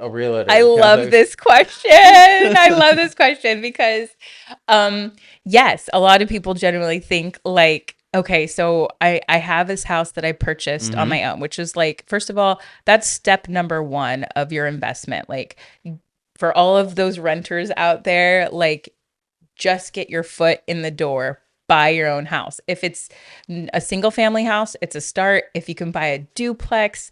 a realtor? I Kind love of this question. I love this question because, um, yes, a lot of people generally think like, okay, so I have this house that I purchased on mm-hmm. my own, which is like, first of all, that's step number one of your investment. Like, for all of those renters out there, like, just get your foot in the door, buy your own house. If it's a single family house, it's a start. If you can buy a duplex,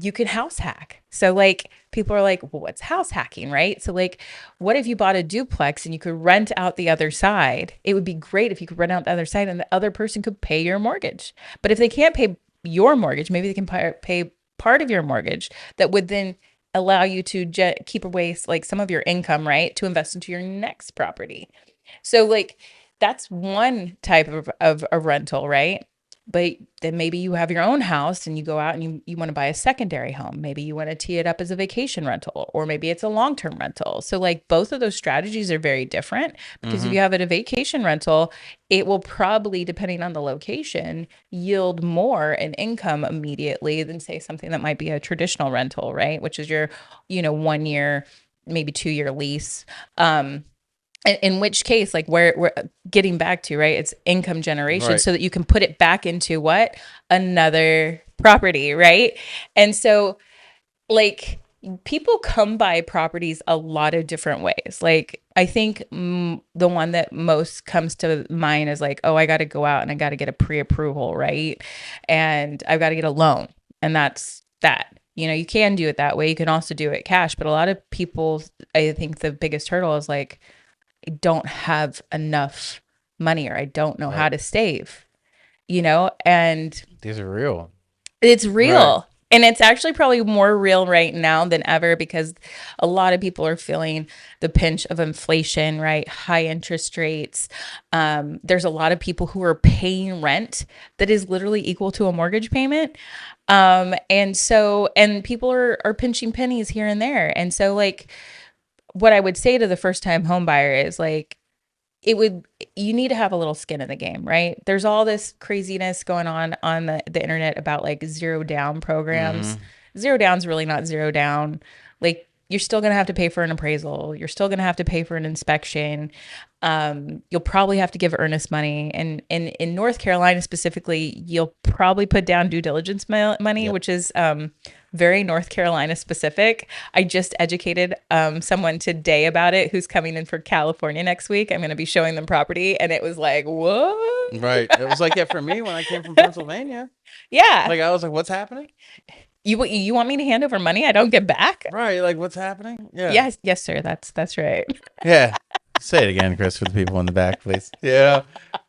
you can house hack. So like people are like, well, what's house hacking, right? So like, what if you bought a duplex and you could rent out the other side? It would be great if you could rent out the other side and the other person could pay your mortgage. But if they can't pay your mortgage, maybe they can pay part of your mortgage that would then allow you to keep away like some of your income, right? To invest into your next property. So like that's one type of a rental, right? But then maybe you have your own house and you go out and you want to buy a secondary home. Maybe you want to tee it up as a vacation rental, or maybe it's a long-term rental. So like both of those strategies are very different because if Mm-hmm. you have it a vacation rental, it will probably, depending on the location, yield more in income immediately than say something that might be a traditional rental, right? Which is your, 1 year, maybe 2 year lease. In which case, like where we're getting back to, right? It's income generation Right. so that you can put it back into what? Another property, right? And so, like, people come by properties a lot of different ways. Like, I think the one that most comes to mind is like, oh, I got to go out and I got to get a pre approval, right? And I've got to get a loan. And that's that. You can do it that way. You can also do it cash. But a lot of people, I think the biggest hurdle is like, I don't have enough money or I don't know how Right. to save, and These are real. it's Right. real. And it's actually probably more real right now than ever because a lot of people are feeling the pinch of inflation, right? High interest rates. There's a lot of people who are paying rent that is literally equal to a mortgage payment. And people are pinching pennies here and there. And so, like, what I would say to the first time home buyer is like, you need to have a little skin in the game, right? There's all this craziness going on the internet about like zero down programs. Mm-hmm. Zero down's really not zero down. Like you're still going to have to pay for an appraisal. You're still going to have to pay for an inspection. You'll probably have to give earnest money. And in North Carolina specifically, you'll probably put down due diligence money, Yep. which is very North Carolina specific. I just educated someone today about it who's coming in for California next week. I'm going to be showing them property. And it was like, what? Right. It was like that for me when I came from Pennsylvania. Yeah. Like I was like, what's happening? You want me to hand over money I don't get back? Right. Like what's happening? Yeah. Yes, yes, sir. That's right. Yeah. Say it again, Chris, for the people in the back, please. Yeah.